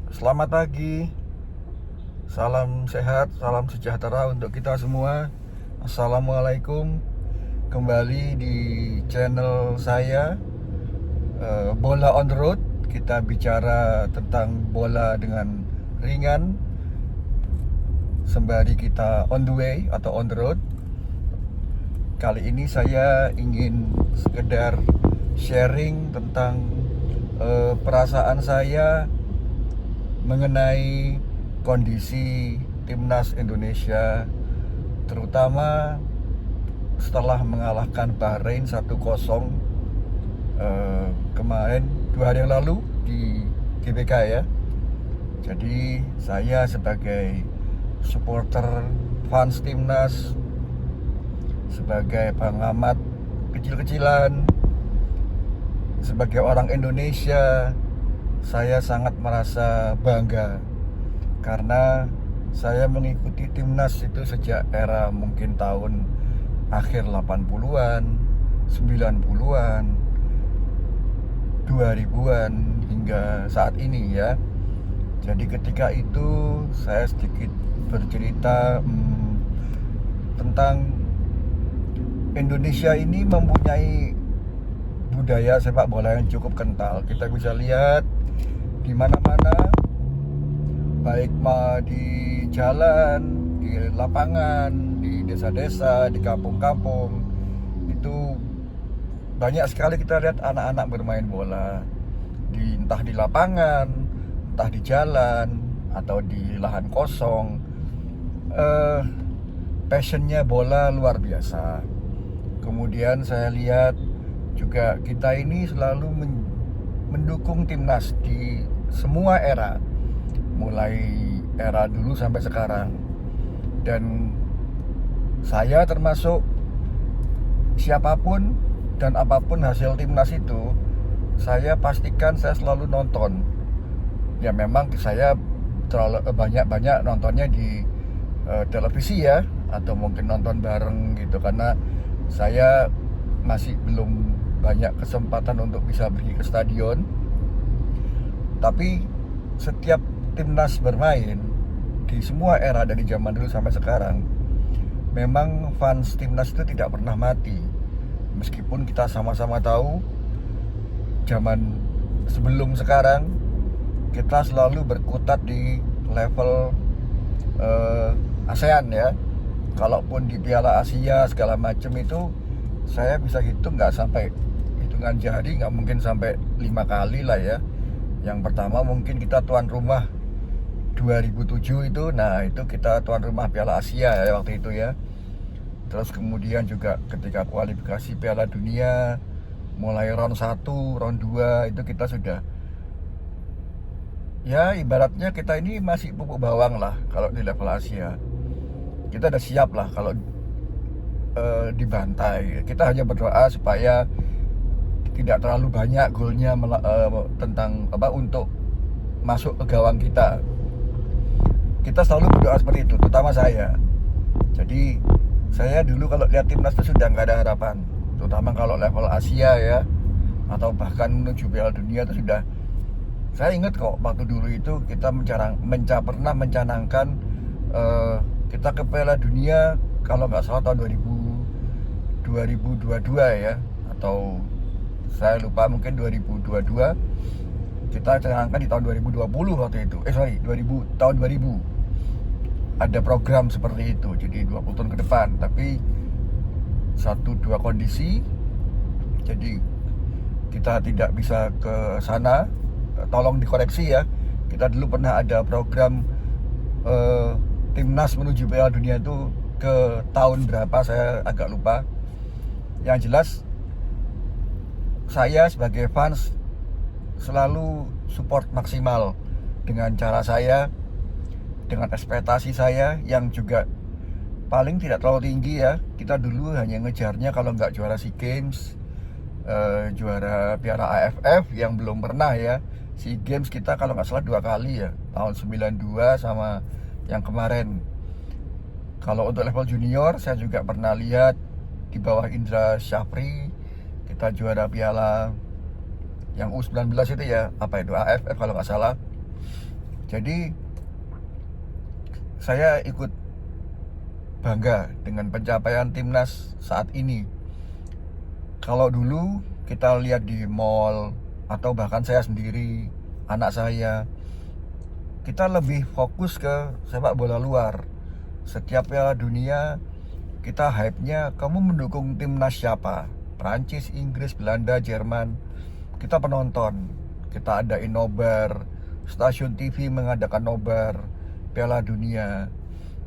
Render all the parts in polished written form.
Selamat pagi, salam sehat, salam sejahtera untuk kita semua. Assalamualaikum. Kembali di channel saya, Bola on the Road. Kita bicara tentang bola dengan ringan sembari kita on the way atau on the road. Kali ini saya ingin sekedar sharing tentang perasaan saya mengenai kondisi timnas Indonesia, terutama setelah mengalahkan Bahrain 1-0 kemarin 2 hari yang lalu di GBK ya. Jadi saya sebagai supporter fans timnas, sebagai pengamat kecil-kecilan, sebagai orang Indonesia, saya sangat merasa bangga karena saya mengikuti timnas itu sejak era mungkin tahun akhir 80-an, 90-an, 2000-an hingga saat ini ya. Jadi ketika itu saya sedikit bercerita tentang Indonesia ini mempunyai budaya sepak bola yang cukup kental. Kita bisa lihat di mana-mana, baik di jalan, di lapangan, di desa-desa, di kampung-kampung, itu banyak sekali kita lihat anak-anak bermain bola, entah di lapangan, entah di jalan, atau di lahan kosong. Passionnya bola luar biasa. Kemudian saya lihat juga kita ini selalu mendukung timnas di semua era, mulai era dulu sampai sekarang. Dan saya termasuk siapapun dan apapun hasil timnas itu, saya pastikan saya selalu nonton. Ya memang saya terlalu banyak nontonnya di televisi ya, atau mungkin nonton bareng gitu, karena saya masih belum banyak kesempatan untuk bisa pergi ke stadion. Tapi setiap timnas bermain di semua era dari zaman dulu sampai sekarang, memang fans timnas itu tidak pernah mati. Meskipun kita sama-sama tahu zaman sebelum sekarang kita selalu berkutat di level ASEAN ya. Kalaupun di Piala Asia segala macam itu, saya bisa hitung nggak sampai hitungan jari, nggak mungkin sampai 5 kali lah ya. Yang pertama mungkin kita tuan rumah 2007 itu, nah itu kita tuan rumah Piala Asia ya waktu itu ya. Terus kemudian juga ketika kualifikasi Piala Dunia, mulai round 1, round 2 itu kita sudah, ya ibaratnya kita ini masih pupuk bawang lah kalau di level Asia. Kita udah siap lah kalau dibantai. Kita hanya berdoa supaya tidak terlalu banyak golnya tentang untuk masuk ke gawang kita. Kita selalu berdoa seperti itu, terutama saya. Jadi saya dulu kalau lihat timnas itu sudah nggak ada harapan, terutama kalau level Asia ya, atau bahkan menuju Piala Dunia itu sudah. Saya ingat kok waktu dulu itu kita pernah mencanangkan kita ke Piala Dunia kalau nggak salah tahun 2022 ya, atau saya lupa, mungkin 2022. Kita canangkan di tahun 2020 waktu itu. Tahun 2000. Ada program seperti itu, jadi 20 tahun ke depan. Tapi 1-2 kondisi, jadi kita tidak bisa ke sana. Tolong dikoreksi ya. Kita dulu pernah ada program timnas menuju Piala Dunia itu ke tahun berapa saya agak lupa. Yang jelas saya sebagai fans selalu support maksimal dengan cara saya, dengan ekspektasi saya yang juga paling tidak terlalu tinggi ya. Kita dulu hanya ngejarnya kalau nggak juara SEA Games, juara Piala AFF yang belum pernah ya. SEA Games kita kalau nggak salah 2 kali ya, tahun 92 sama yang kemarin. Kalau untuk level junior saya juga pernah lihat di bawah Indra Syafri kita juara piala yang U19 itu ya, apa itu, AFF kalau nggak salah. Jadi saya ikut bangga dengan pencapaian timnas saat ini. Kalau dulu kita lihat di mall atau bahkan saya sendiri, anak saya, kita lebih fokus ke sepak bola luar. Setiap Piala Dunia kita hype-nya, kamu mendukung timnas siapa? Prancis, Inggris, Belanda, Jerman. Kita penonton. Kita adain nobar, stasiun TV mengadakan nobar Piala Dunia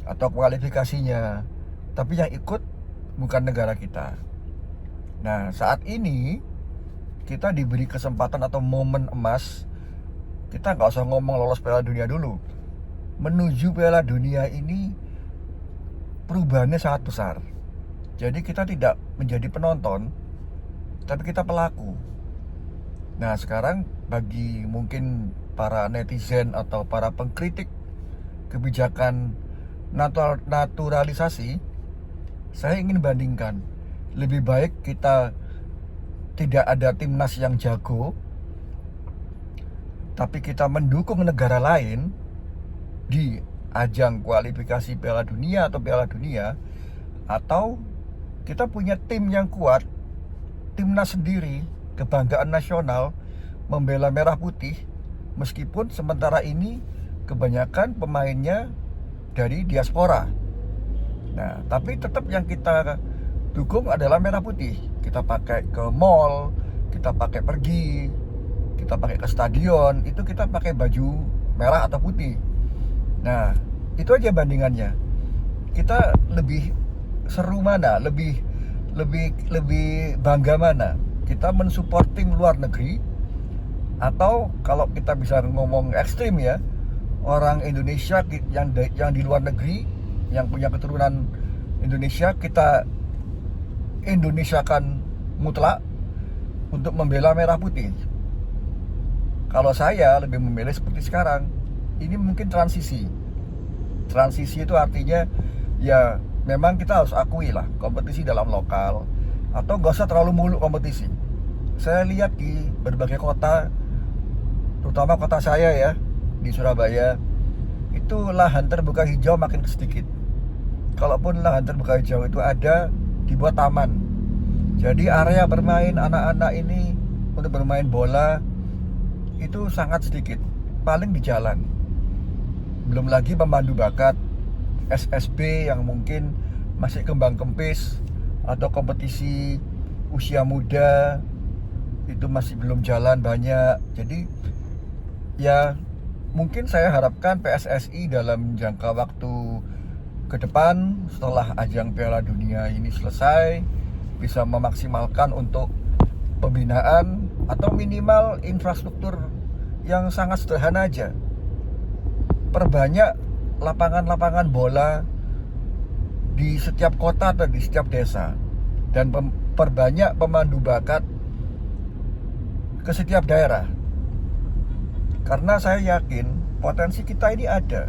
atau kualifikasinya. Tapi yang ikut bukan negara kita. Nah, saat ini kita diberi kesempatan atau momen emas. Kita nggak usah ngomong lolos Piala Dunia dulu. Menuju Piala Dunia ini perubahannya sangat besar. Jadi kita tidak menjadi penonton, tapi kita pelaku. Nah, sekarang bagi mungkin para netizen atau para pengkritik kebijakan naturalisasi, saya ingin bandingkan. Lebih baik kita tidak ada timnas yang jago, tapi kita mendukung negara lain di ajang kualifikasi Piala Dunia atau Piala Dunia, atau kita punya tim yang kuat, timnas sendiri, kebanggaan nasional, membela merah putih, meskipun sementara ini kebanyakan pemainnya dari diaspora. Nah, tapi tetap yang kita dukung adalah merah putih. Kita pakai ke mall, kita pakai pergi, kita pakai ke stadion, itu kita pakai baju merah atau putih. Nah, itu aja bandingannya. Kita lebih seru mana, lebih bangga mana? Kita mensupport tim luar negeri, atau kalau kita bisa ngomong ekstrim ya, orang Indonesia yang di luar negeri, yang punya keturunan Indonesia, kita Indonesiakan mutlak untuk membela merah putih. Kalau saya lebih memilih seperti sekarang. Ini mungkin transisi. Transisi itu artinya ya memang kita harus akui lah kompetisi dalam lokal, atau gak usah terlalu muluk kompetisi. Saya lihat di berbagai kota, terutama kota saya ya, di Surabaya, itu lahan terbuka hijau makin sedikit. Kalaupun lahan terbuka hijau itu ada, dibuat taman. Jadi area bermain anak-anak ini untuk bermain bola itu sangat sedikit, paling di jalan. Belum lagi pemandu bakat, SSB yang mungkin masih kembang kempis, atau kompetisi usia muda itu masih belum jalan banyak. Jadi ya mungkin saya harapkan PSSI dalam jangka waktu ke depan setelah ajang Piala Dunia ini selesai bisa memaksimalkan untuk pembinaan atau minimal infrastruktur yang sangat sederhana aja. Perbanyak lapangan-lapangan bola di setiap kota atau di setiap desa, dan perbanyak pemandu bakat ke setiap daerah. Karena saya yakin potensi kita ini ada.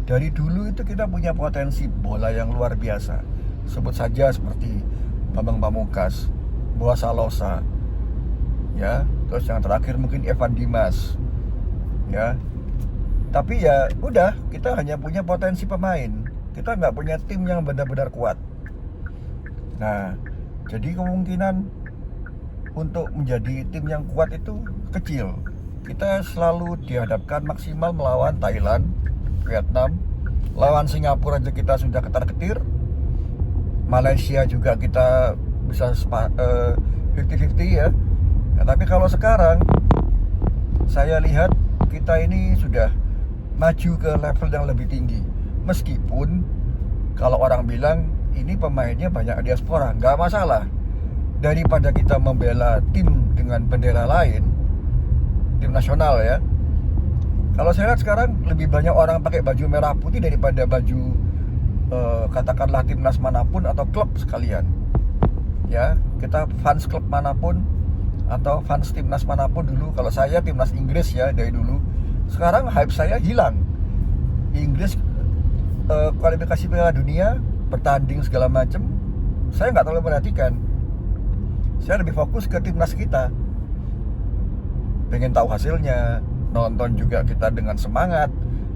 Dari dulu itu kita punya potensi bola yang luar biasa. Sebut saja seperti Bambang Pamungkas, Boa Salosa, ya, terus yang terakhir mungkin Evan Dimas, ya. Tapi ya udah, kita hanya punya potensi pemain, kita nggak punya tim yang benar-benar kuat. Nah, jadi kemungkinan untuk menjadi tim yang kuat itu kecil. Kita selalu dihadapkan maksimal melawan Thailand, Vietnam, lawan Singapura aja kita sudah ketar-ketir. Malaysia juga kita bisa 50-50 ya. Nah, tapi kalau sekarang saya lihat kita ini sudah maju ke level yang lebih tinggi. Meskipun kalau orang bilang ini pemainnya banyak diaspora, nggak masalah. Daripada kita membela tim dengan bendera lain, tim nasional ya. Kalau saya lihat sekarang lebih banyak orang pakai baju merah putih daripada baju katakanlah timnas manapun atau klub sekalian. Ya, kita fans klub manapun atau fans timnas manapun dulu. Kalau saya timnas Inggris ya dari dulu. Sekarang hype saya hilang. Inggris kualifikasi Piala Dunia, bertanding segala macam, saya nggak terlalu perhatikan. Saya lebih fokus ke timnas kita. Pengen tahu hasilnya, nonton juga kita dengan semangat.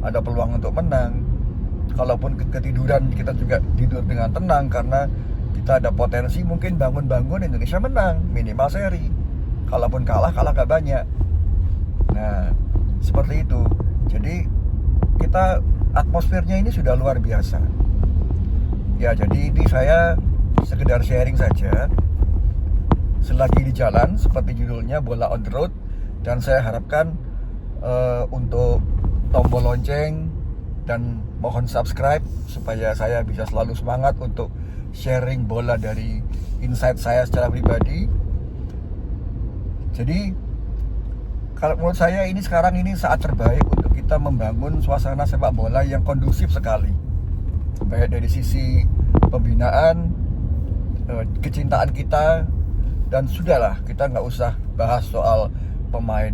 ada peluang untuk menang. Kalaupun ketiduran, kita juga tidur dengan tenang karena kita ada potensi mungkin bangun-bangun Indonesia menang, minimal seri. Kalaupun kalah gak banyak. Nah, seperti itu. Jadi kita atmosfernya ini sudah luar biasa. Ya, jadi ini saya sekedar sharing saja. Selagi di jalan, seperti judulnya, bola on the road. Dan saya harapkan untuk tombol lonceng dan mohon subscribe supaya saya bisa selalu semangat untuk sharing bola dari insight saya secara pribadi. Jadi kalau menurut saya ini sekarang ini saat terbaik untuk kita membangun suasana sepak bola yang kondusif sekali, baik dari sisi pembinaan, kecintaan kita, dan sudahlah, kita nggak usah bahas soal pemain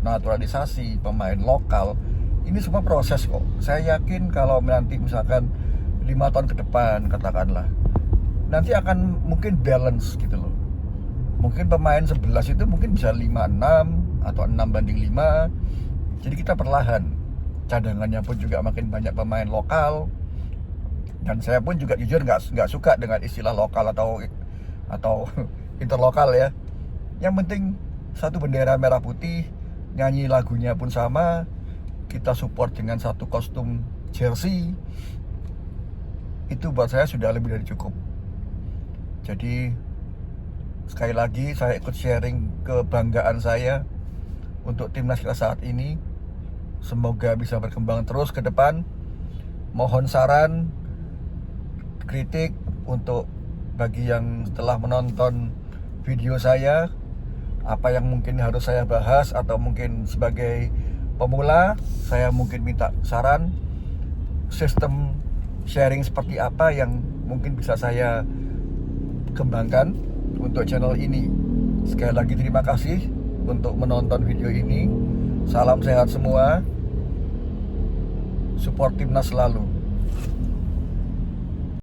naturalisasi, pemain lokal. Ini semua proses kok. Saya yakin kalau nanti misalkan 5 tahun ke depan katakanlah, nanti akan mungkin balance gitu loh. Mungkin pemain 11 itu mungkin bisa 5-6 atau 6-5. Jadi kita perlahan. Cadangannya pun juga makin banyak pemain lokal. Dan saya pun juga jujur nggak suka dengan istilah lokal atau interlokal ya. Yang penting satu bendera merah putih, nyanyi lagunya pun sama, kita support dengan satu kostum jersey, itu buat saya sudah lebih dari cukup. Jadi sekali lagi saya ikut sharing kebanggaan saya untuk timnas kita saat ini. Semoga bisa berkembang terus ke depan. Mohon saran, kritik untuk bagi yang telah menonton video saya, apa yang mungkin harus saya bahas, atau mungkin sebagai pemula saya mungkin minta saran sistem sharing seperti apa yang mungkin bisa saya kembangkan untuk channel ini. Sekali lagi terima kasih untuk menonton video ini. Salam sehat semua, support timnas selalu.